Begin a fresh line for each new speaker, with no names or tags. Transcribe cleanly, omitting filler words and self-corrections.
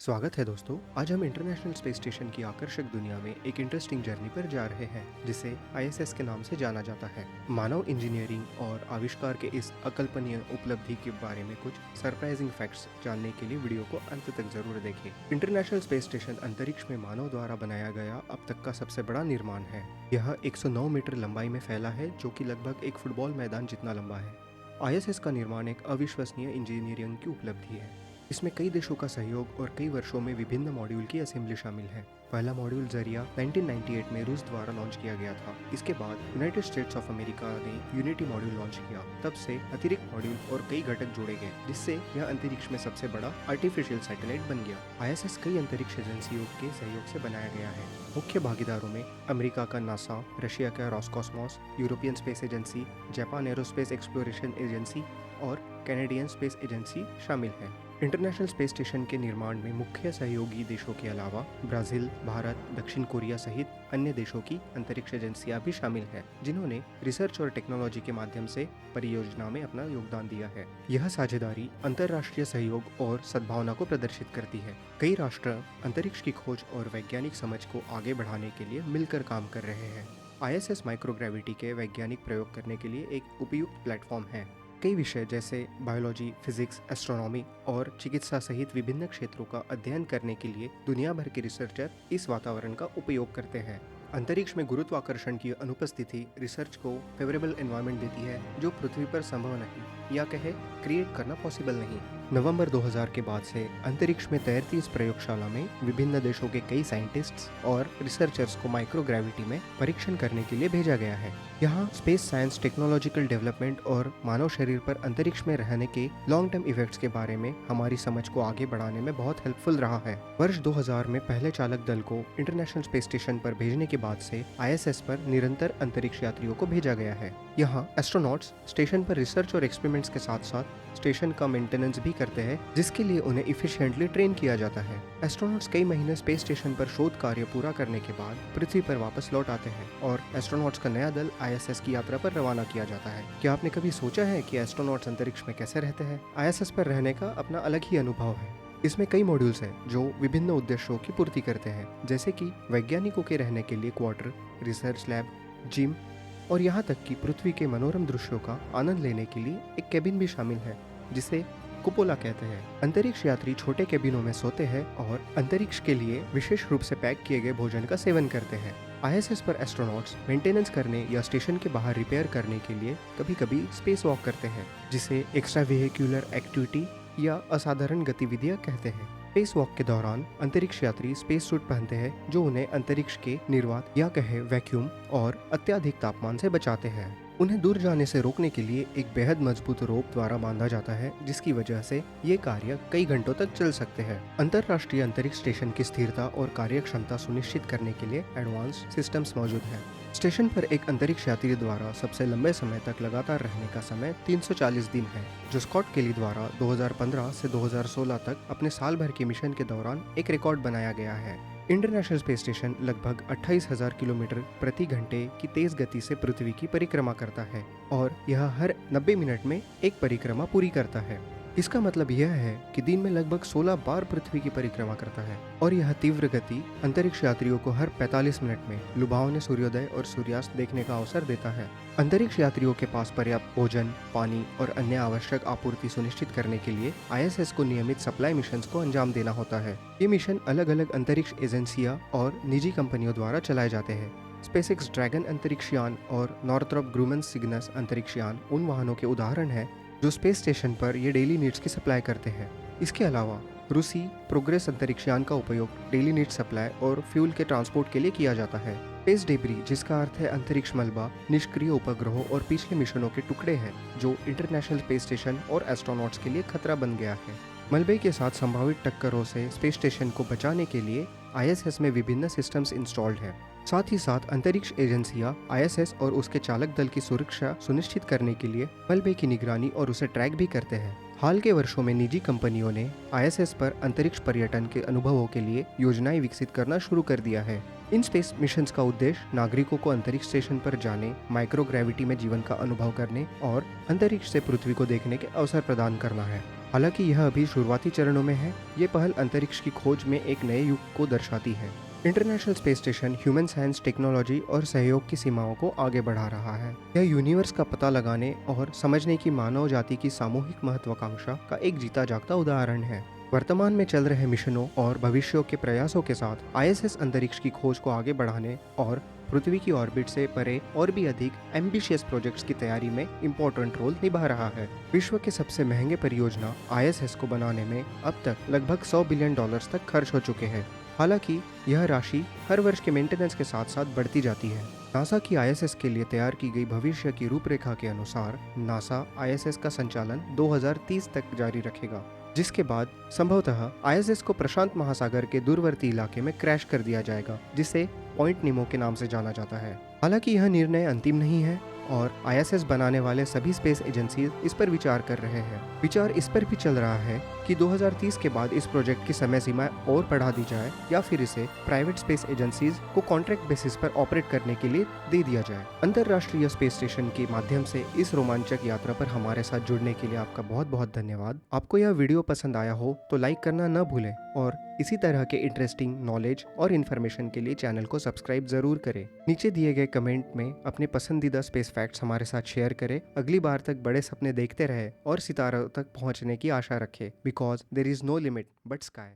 स्वागत है दोस्तों। आज हम इंटरनेशनल स्पेस स्टेशन की आकर्षक दुनिया में एक इंटरेस्टिंग जर्नी पर जा रहे हैं जिसे आईएसएस के नाम से जाना जाता है। मानव इंजीनियरिंग और आविष्कार के इस अकल्पनीय उपलब्धि के बारे में कुछ सरप्राइजिंग फैक्ट्स जानने के लिए वीडियो को अंत तक जरूर देखें। इंटरनेशनल स्पेस स्टेशन अंतरिक्ष में मानव द्वारा बनाया गया अब तक का सबसे बड़ा निर्माण है। यह 109 मीटर लंबाई में फैला है, जो कि लगभग एक फुटबॉल मैदान जितना लंबा है। आईएसएस का निर्माण एक अविश्वसनीय इंजीनियरिंग की उपलब्धि है। इसमें कई देशों का सहयोग और कई वर्षों में विभिन्न मॉड्यूल की असेंबली शामिल है। पहला मॉड्यूल जरिया 1998 में रूस द्वारा लॉन्च किया गया था। इसके बाद यूनाइटेड स्टेट्स ऑफ अमेरिका ने यूनिटी मॉड्यूल लॉन्च किया। तब से अतिरिक्त मॉड्यूल और कई घटक जोड़े गए, जिससे यह अंतरिक्ष में सबसे बड़ा आर्टिफिशियल सैटेलाइट बन गया। आईएसएस कई अंतरिक्ष एजेंसियों के सहयोग से बनाया गया है। मुख्य भागीदारों में अमेरिका का नासा, रशिया का Roscosmos, European space agency, Japan aerospace exploration agency और कैनेडियन स्पेस एजेंसी शामिल है। इंटरनेशनल स्पेस स्टेशन के निर्माण में मुख्य सहयोगी देशों के अलावा ब्राजील, भारत, दक्षिण कोरिया सहित अन्य देशों की अंतरिक्ष एजेंसियां भी शामिल हैं, जिन्होंने रिसर्च और टेक्नोलॉजी के माध्यम से परियोजना में अपना योगदान दिया है। यह साझेदारी अंतर्राष्ट्रीय सहयोग और सद्भावना को प्रदर्शित करती है। कई राष्ट्र अंतरिक्ष की खोज और वैज्ञानिक समझ को आगे बढ़ाने के लिए मिलकर काम कर रहे हैं। आईएसएस माइक्रोग्रेविटी के वैज्ञानिक प्रयोग करने के लिए एक उपयुक्त प्लेटफॉर्म है। कई विषय जैसे बायोलॉजी, फिजिक्स, एस्ट्रोनॉमी और चिकित्सा सहित विभिन्न क्षेत्रों का अध्ययन करने के लिए दुनिया भर के रिसर्चर इस वातावरण का उपयोग करते हैं। अंतरिक्ष में गुरुत्वाकर्षण की अनुपस्थिति रिसर्च को फेवरेबल एनवायरनमेंट देती है, जो पृथ्वी पर संभव नहीं, या कहे क्रिएट करना पॉसिबल नहीं। नवंबर 2000 के बाद से अंतरिक्ष में तैरती इस प्रयोगशाला में विभिन्न देशों के कई साइंटिस्ट्स और रिसर्चर्स को माइक्रोग्रेविटी में परीक्षण करने के लिए भेजा गया है। यहाँ स्पेस साइंस, टेक्नोलॉजिकल डेवलपमेंट और मानव शरीर पर अंतरिक्ष में रहने के लॉन्ग टर्म इफेक्ट्स के बारे में हमारी समझ को आगे बढ़ाने में बहुत हेल्पफुल रहा है। वर्ष 2000 में पहले चालक दल को इंटरनेशनल स्पेस स्टेशन पर भेजने के बाद से आईएसएस पर निरंतर अंतरिक्ष यात्रियों को भेजा गया है। यहाँ एस्ट्रोनॉट्स स्टेशन पर रिसर्च और एक्सपेरिमेंट्स के साथ साथ स्टेशन का मेंटेनेंस भी करते हैं, जिसके लिए उन्हें इफिशिएंटली ट्रेन किया जाता है। एस्ट्रोनॉट्स कई महीने स्पेस स्टेशन पर शोध कार्य पूरा करने के बाद पृथ्वी पर वापस लौट आते हैं और एस्ट्रोनॉट्स का नया दल आईएसएस की यात्रा पर रवाना किया जाता है। क्या आपने कभी सोचा है कि एस्ट्रोनॉट्स अंतरिक्ष में कैसे रहते हैं? आईएसएस पर रहने का अपना अलग ही अनुभव है। इसमें कई मॉड्यूल्स हैं जो विभिन्न उद्देश्यों की पूर्ति करते हैं, जैसे कि वैज्ञानिकों के रहने के लिए क्वार्टर, रिसर्च लैब, जिम और यहाँ तक कि पृथ्वी के मनोरम दृश्यों का आनंद लेने के लिए एक केबिन भी शामिल है, जिसे कुपोला कहते हैं। अंतरिक्ष यात्री छोटे केबिनों में सोते हैं और अंतरिक्ष के लिए विशेष रूप से पैक किए गए भोजन का सेवन करते हैं। आईएसएस पर एस्ट्रोनॉट्स मेंटेनेंस करने या स्टेशन के बाहर रिपेयर करने के लिए कभी कभी स्पेस वॉक करते हैं, जिसे एक्स्ट्रा व्हीक्यूलर एक्टिविटी या असाधारण गतिविधियां कहते हैं। स्पेस वॉक के दौरान अंतरिक्ष यात्री स्पेस सूट पहनते हैं, जो उन्हें अंतरिक्ष के निर्वात या कहे वैक्यूम और अत्यधिक तापमान से बचाते हैं। उन्हें दूर जाने से रोकने के लिए एक बेहद मजबूत रोप द्वारा बांधा जाता है, जिसकी वजह से ये कार्य कई घंटों तक चल सकते हैं। अंतर्राष्ट्रीय अंतरिक्ष स्टेशन की स्थिरता और कार्यक्षमता सुनिश्चित करने के लिए एडवांस सिस्टम्स मौजूद हैं। स्टेशन पर एक अंतरिक्ष यात्री द्वारा सबसे लंबे समय तक लगातार रहने का समय 340 दिन है, जो स्कॉट केली द्वारा 2015 से 2016 तक अपने साल भर के मिशन के दौरान एक रिकॉर्ड बनाया गया है। इंटरनेशनल स्पेस स्टेशन लगभग 28,000 किलोमीटर प्रति घंटे की तेज गति से पृथ्वी की परिक्रमा करता है और यह हर 90 मिनट में एक परिक्रमा पूरी करता है। इसका मतलब यह है कि दिन में लगभग 16 बार पृथ्वी की परिक्रमा करता है और यह तीव्र गति अंतरिक्ष यात्रियों को हर 45 मिनट में लुभावने सूर्योदय और सूर्यास्त देखने का अवसर देता है। अंतरिक्ष यात्रियों के पास पर्याप्त भोजन, पानी और अन्य आवश्यक आपूर्ति सुनिश्चित करने के लिए आईएसएस को नियमित सप्लाई मिशंस को अंजाम देना होता है। ये मिशन अलग अलग अंतरिक्ष एजेंसियां और निजी कंपनियों द्वारा चलाए जाते हैं। स्पेसएक्स ड्रैगन अंतरिक्ष यान और नॉर्थरोप ग्रूमन सिग्नस अंतरिक्ष यान उन वाहनों के उदाहरण हैं जो स्पेस स्टेशन पर ये डेली नीड्स की सप्लाई करते हैं। इसके अलावा रूसी प्रोग्रेस अंतरिक्ष यान का उपयोग डेली नीड सप्लाई और फ्यूल के ट्रांसपोर्ट के लिए किया जाता है। स्पेस डेब्री, जिसका अर्थ है अंतरिक्ष मलबा, निष्क्रिय उपग्रहों और पिछले मिशनों के टुकड़े हैं जो इंटरनेशनल स्पेस स्टेशन और एस्ट्रोनॉट्स के लिए खतरा बन गया है। मलबे के साथ संभावित टक्करों से स्पेस स्टेशन को बचाने के लिए आईएसएस में विभिन्न सिस्टम्स इंस्टॉल्ड हैं। साथ ही साथ अंतरिक्ष एजेंसियां आईएसएस और उसके चालक दल की सुरक्षा सुनिश्चित करने के लिए मलबे की निगरानी और उसे ट्रैक भी करते हैं। हाल के वर्षों में निजी कंपनियों ने आईएसएस पर अंतरिक्ष पर्यटन के अनुभवों के लिए योजनाएं विकसित करना शुरू कर दिया है। इन स्पेस मिशंस का उद्देश्य नागरिकों को अंतरिक्ष स्टेशन पर जाने, माइक्रोग्रेविटी में जीवन का अनुभव करने और अंतरिक्ष से पृथ्वी को देखने के अवसर प्रदान करना है। हालांकि यह अभी शुरुआती चरणों में है, ये पहल अंतरिक्ष की खोज में एक नए युग को दर्शाती है। International space station human science, technology और सहयोग की सीमाओं को आगे बढ़ा रहा है। यह यूनिवर्स का पता लगाने और समझने की मानव जाति की सामूहिक महत्वाकांक्षा का एक जीता जागता उदाहरण है। वर्तमान में चल रहे मिशनों और भविष्य के प्रयासों के साथ आईएसएस अंतरिक्ष की खोज को आगे बढ़ाने और पृथ्वी की ऑर्बिट से परे और भी अधिक एम्बिशियस प्रोजेक्ट्स की तैयारी में इम्पोर्टेंट रोल निभा रहा है। विश्व के सबसे महंगे परियोजना आईएसएस को बनाने में अब तक लगभग $100 बिलियन तक खर्च हो चुके हैं। हालांकि यह राशि हर वर्ष के मेंटेनेंस के साथ साथ बढ़ती जाती है। नासा की आईएसएस के लिए तैयार की गई भविष्य की रूपरेखा के अनुसार नासा आईएसएस का संचालन 2030 तक जारी रखेगा, जिसके बाद संभवतः आईएसएस को प्रशांत महासागर के दूरवर्ती इलाके में क्रैश कर दिया जाएगा, जिसे पॉइंट निमो के नाम से जाना जाता है। हालांकि यह निर्णय अंतिम नहीं है और आईएसएस बनाने वाले सभी स्पेस एजेंसी इस पर विचार कर रहे हैं। विचार इस पर भी चल रहा है कि 2030 के बाद इस प्रोजेक्ट की समय सीमा और बढ़ा दी जाए या फिर इसे प्राइवेट स्पेस एजेंसीज को कॉन्ट्रैक्ट बेसिस पर ऑपरेट करने के लिए दे दिया जाए। अंतरराष्ट्रीय स्पेस स्टेशन के माध्यम से इस रोमांचक यात्रा पर हमारे साथ जुड़ने के लिए आपका बहुत बहुत धन्यवाद। आपको यह वीडियो पसंद आया हो तो लाइक करना न भूलें और इसी तरह के इंटरेस्टिंग नॉलेज और इन्फॉर्मेशन के लिए चैनल को सब्सक्राइब जरूर करें। नीचे दिए गए कमेंट में अपने पसंदीदा स्पेस फैक्ट्स हमारे साथ शेयर करें। अगली बार तक बड़े सपने देखते रहे और सितारों तक पहुंचने की आशा रखें, because there is no limit but sky.